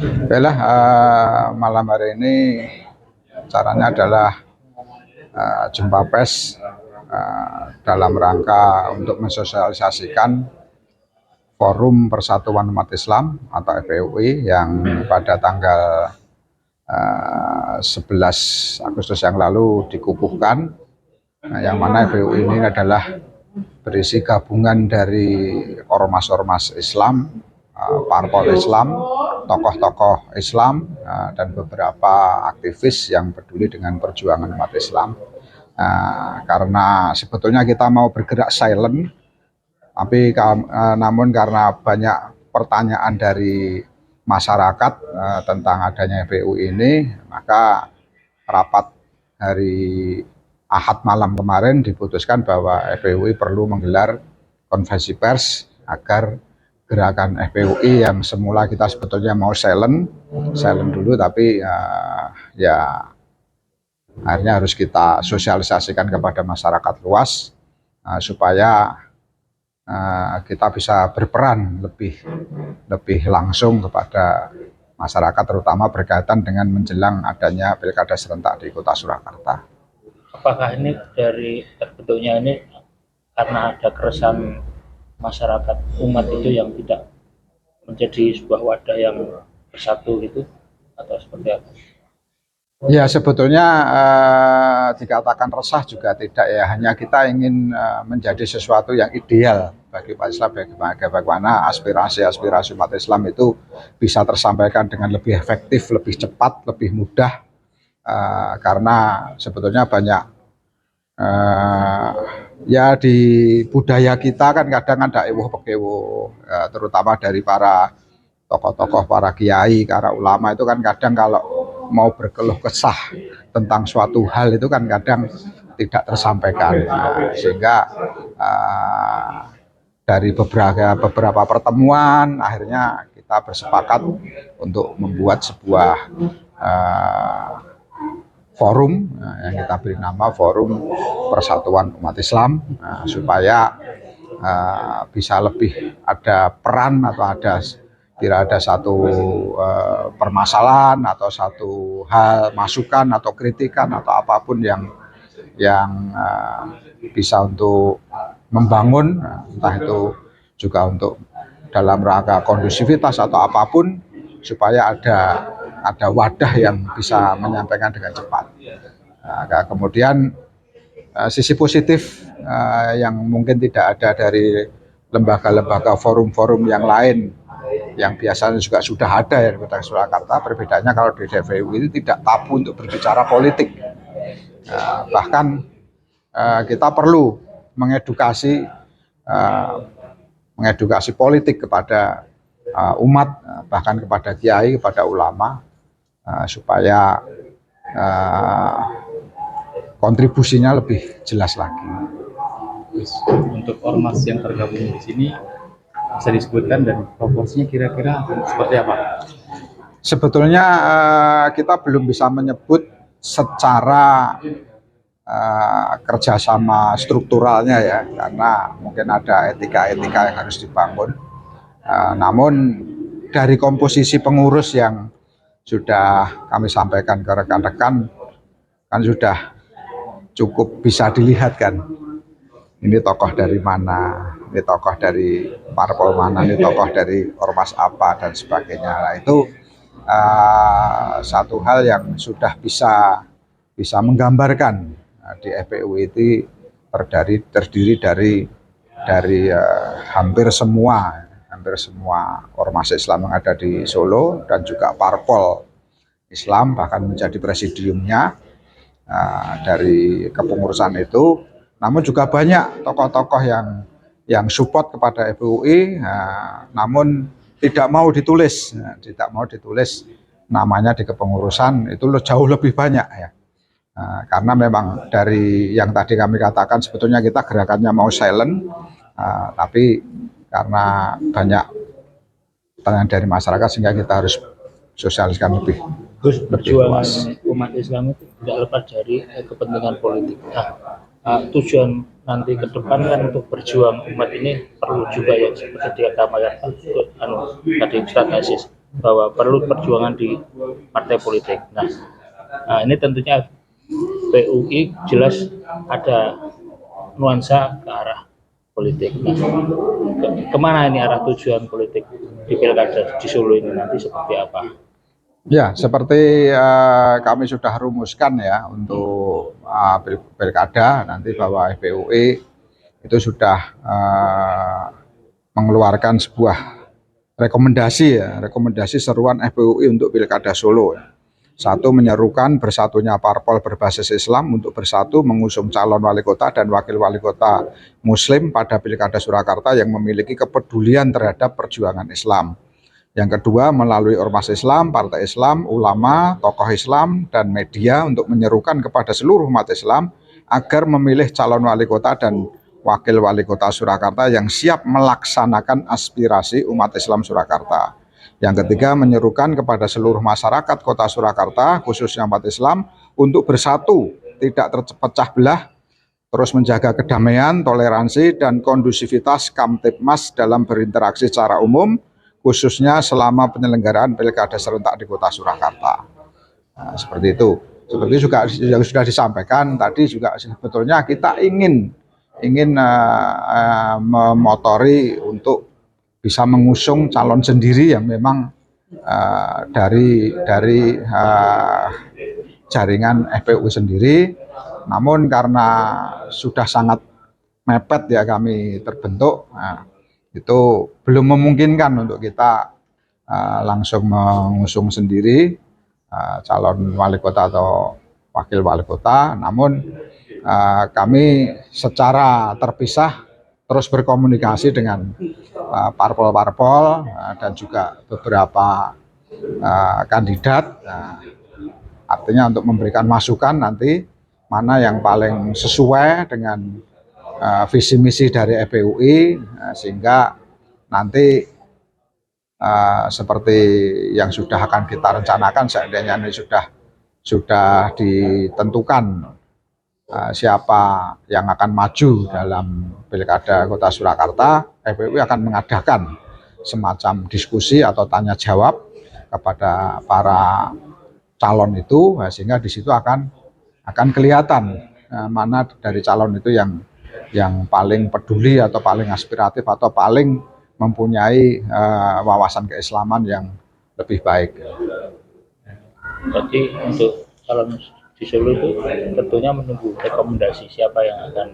Baiklah, malam hari ini caranya adalah jumpa pers dalam rangka untuk mensosialisasikan Forum Persatuan Umat Islam atau FPUI yang pada tanggal 11 Agustus yang lalu dikukuhkan, yang mana FPUI ini adalah berisi gabungan dari ormas-ormas Islam, parpol Islam, tokoh-tokoh Islam, dan beberapa aktivis yang peduli dengan perjuangan umat Islam. Karena sebetulnya kita mau bergerak silent, tapi namun karena banyak pertanyaan dari masyarakat tentang adanya FPUI ini, maka rapat hari Ahad malam kemarin diputuskan bahwa FPUI perlu menggelar konferensi pers agar gerakan FPUI yang semula kita sebetulnya mau silent dulu, tapi ya akhirnya harus kita sosialisasikan kepada masyarakat luas supaya kita bisa berperan lebih langsung kepada masyarakat, terutama berkaitan dengan menjelang adanya pilkada serentak di Kota Surakarta. Apakah ini dari terbentuknya ini karena ada keresahan masyarakat umat itu yang tidak menjadi sebuah wadah yang bersatu gitu, atau seperti apa? Ya, sebetulnya dikatakan resah juga tidak ya, hanya kita ingin menjadi sesuatu yang ideal bagi Pak Islam, bagaimana aspirasi umat Islam itu bisa tersampaikan dengan lebih efektif, lebih cepat, lebih mudah, karena sebetulnya banyak ya di budaya kita kan kadang ada ewoh-pekewoh, terutama dari para tokoh-tokoh, para kiai, para ulama itu kan kadang kalau mau berkeluh kesah tentang suatu hal itu kan kadang tidak tersampaikan, sehingga dari beberapa pertemuan akhirnya kita bersepakat untuk membuat sebuah forum yang kita beri nama Forum Persatuan Umat Islam, supaya bisa lebih ada peran atau ada satu permasalahan atau satu hal, masukan atau kritikan atau apapun yang bisa untuk membangun, entah itu juga untuk dalam rangka kondusivitas atau apapun, supaya ada wadah yang bisa menyampaikan dengan cepat. Kemudian sisi positif yang mungkin tidak ada dari lembaga-lembaga forum-forum yang lain yang biasanya juga sudah ada ya di Kota Surakarta. Perbedaannya kalau di FPUI ini tidak tabu untuk berbicara politik. Bahkan kita perlu mengedukasi politik kepada umat, bahkan kepada kiai, kepada ulama, supaya kontribusinya lebih jelas lagi. Untuk ormas yang tergabung di sini bisa disebutkan dan proporsinya kira-kira seperti apa? Sebetulnya kita belum bisa menyebut secara kerjasama strukturalnya ya, karena mungkin ada etika-etika yang harus dibangun. Namun dari komposisi pengurus yang sudah kami sampaikan ke rekan-rekan kan sudah cukup bisa dilihat kan, ini tokoh dari mana, ini tokoh dari parpol mana, ini tokoh dari ormas apa dan sebagainya. Nah, itu satu hal yang sudah bisa menggambarkan di FPUI itu terdiri dari hampir semua ormas Islam yang ada di Solo dan juga parpol Islam, bahkan menjadi presidiumnya dari kepengurusan itu. Namun juga banyak tokoh-tokoh yang support kepada FPUI, namun tidak mau ditulis namanya di kepengurusan, itu jauh lebih banyak ya. Karena memang dari yang tadi kami katakan, sebetulnya kita gerakannya mau silent, tapi karena banyak pertanyaan dari masyarakat sehingga kita harus sosialiskan lebih luas. Umat Islam itu tidak lepas dari kepentingan politik. Tujuan nanti ke depan kan untuk berjuang umat ini perlu juga ya, seperti dikatakan tadi Ustaz Aziz, bahwa perlu perjuangan di partai politik. Nah, ini tentunya PUI jelas ada nuansa ke arah politik. Nah, kemana ini arah tujuan politik di pilkada di Solo ini nanti seperti apa? Ya, seperti kami sudah rumuskan ya untuk pilkada nanti bahwa FPUI itu sudah mengeluarkan sebuah rekomendasi seruan FPUI untuk pilkada Solo. Satu, menyerukan bersatunya parpol berbasis Islam untuk bersatu mengusung calon wali kota dan wakil wali kota Muslim pada pilkada Surakarta yang memiliki kepedulian terhadap perjuangan Islam. Yang kedua, melalui ormas Islam, partai Islam, ulama, tokoh Islam, dan media untuk menyerukan kepada seluruh umat Islam agar memilih calon wali kota dan wakil wali kota Surakarta yang siap melaksanakan aspirasi umat Islam Surakarta. Yang ketiga, menyerukan kepada seluruh masyarakat kota Surakarta, khususnya umat Islam, untuk bersatu, tidak terpecah belah, terus menjaga kedamaian, toleransi, dan kondusivitas Kamtibmas dalam berinteraksi secara umum, khususnya selama penyelenggaraan pilkada serentak di kota Surakarta. Nah, seperti itu. Seperti juga yang sudah disampaikan tadi juga sebetulnya kita ingin memotori untuk bisa mengusung calon sendiri yang memang dari jaringan FPUI sendiri. Namun karena sudah sangat mepet ya kami terbentuk, itu belum memungkinkan untuk kita langsung mengusung sendiri calon wali kota atau wakil wali kota. Namun kami secara terpisah terus berkomunikasi dengan parpol-parpol dan juga beberapa kandidat. Artinya untuk memberikan masukan nanti mana yang paling sesuai dengan visi misi dari FPUI, sehingga nanti seperti yang sudah akan kita rencanakan, seandainya ini sudah ditentukan siapa yang akan maju dalam pilkada kota Surakarta, FPUI akan mengadakan semacam diskusi atau tanya jawab kepada para calon itu, sehingga di situ akan kelihatan mana dari calon itu yang paling peduli atau paling aspiratif atau paling mempunyai wawasan keislaman yang lebih baik. Berarti untuk calon di Solo itu tentunya menunggu rekomendasi siapa yang akan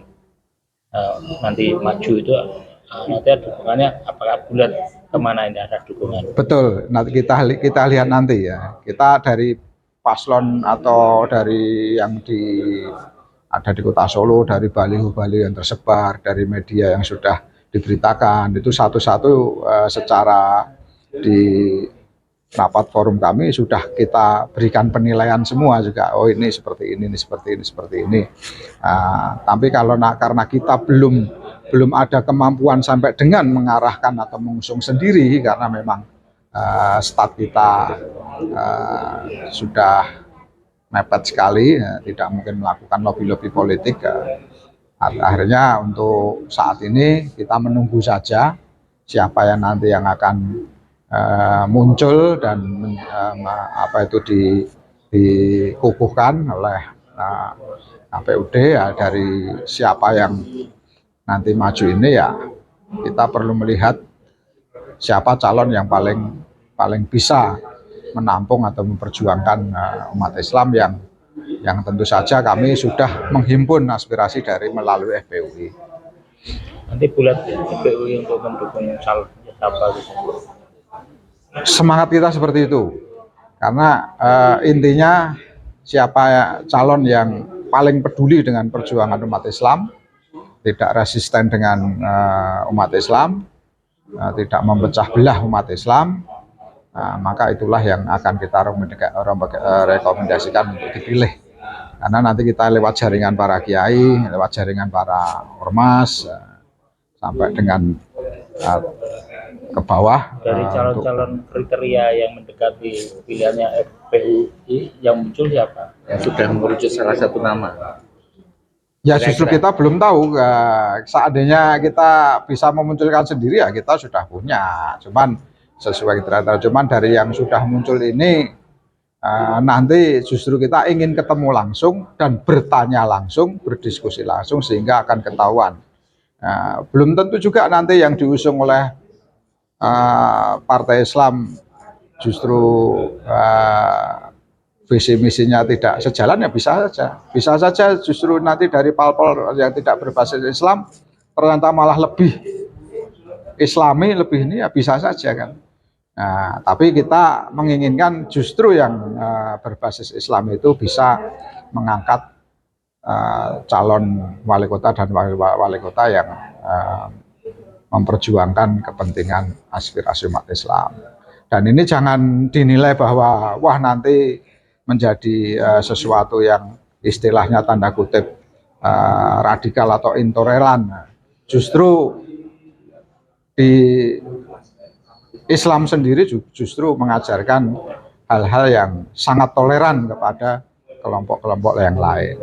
nanti maju itu, nanti ada dukungannya, apakah bulat kemana ini ada dukungan. Betul, nanti kita lihat nanti ya. Kita dari paslon atau dari yang ada di kota Solo, dari baliho-baliho yang tersebar, dari media yang sudah diberitakan, itu satu-satu secara di rapat forum kami sudah kita berikan penilaian semua juga. Oh, ini seperti ini seperti ini, seperti ini. Tapi karena kita belum ada kemampuan sampai dengan mengarahkan atau mengusung sendiri, karena memang start kita sudah mepet sekali, tidak mungkin melakukan lobby-lobby politik. Akhirnya untuk saat ini kita menunggu saja siapa yang nanti yang akan muncul dan dikukuhkan oleh KPUD ya. Dari siapa yang nanti maju ini ya, kita perlu melihat siapa calon yang paling bisa menampung atau memperjuangkan umat Islam yang tentu saja kami sudah menghimpun aspirasi dari melalui FPUI. Nanti bulat ya FPUI untuk mendukung calon siapa gitu. Semangat kita seperti itu, karena intinya siapa calon yang paling peduli dengan perjuangan umat Islam, tidak resisten dengan umat Islam, tidak memecah belah umat Islam, maka itulah yang akan kita rekomendasikan untuk dipilih. Karena nanti kita lewat jaringan para kiai, lewat jaringan para ormas, sampai dengan ke bawah. Dari calon-calon kriteria yang mendekati pilihannya FPUI yang muncul siapa? Yang sudah mengerucut salah satu nama. Ya justru kita belum tahu. Seandainya kita bisa memunculkan sendiri ya kita sudah punya. Cuman sesuai kriteria. Cuman dari yang sudah muncul ini nanti justru kita ingin ketemu langsung dan bertanya langsung, berdiskusi langsung sehingga akan ketahuan. Belum tentu juga nanti yang diusung oleh Partai Islam justru visi misinya tidak sejalan, ya bisa saja justru nanti dari parpol yang tidak berbasis Islam ternyata malah lebih Islami, lebih ini, ya bisa saja kan. Nah, tapi kita menginginkan justru yang berbasis Islam itu bisa mengangkat calon wali kota dan wali kota yang memperjuangkan kepentingan aspirasi umat Islam. Dan ini jangan dinilai bahwa wah nanti menjadi sesuatu yang istilahnya tanda kutip radikal atau intoleran. Justru di Islam sendiri justru mengajarkan hal-hal yang sangat toleran kepada kelompok-kelompok yang lain.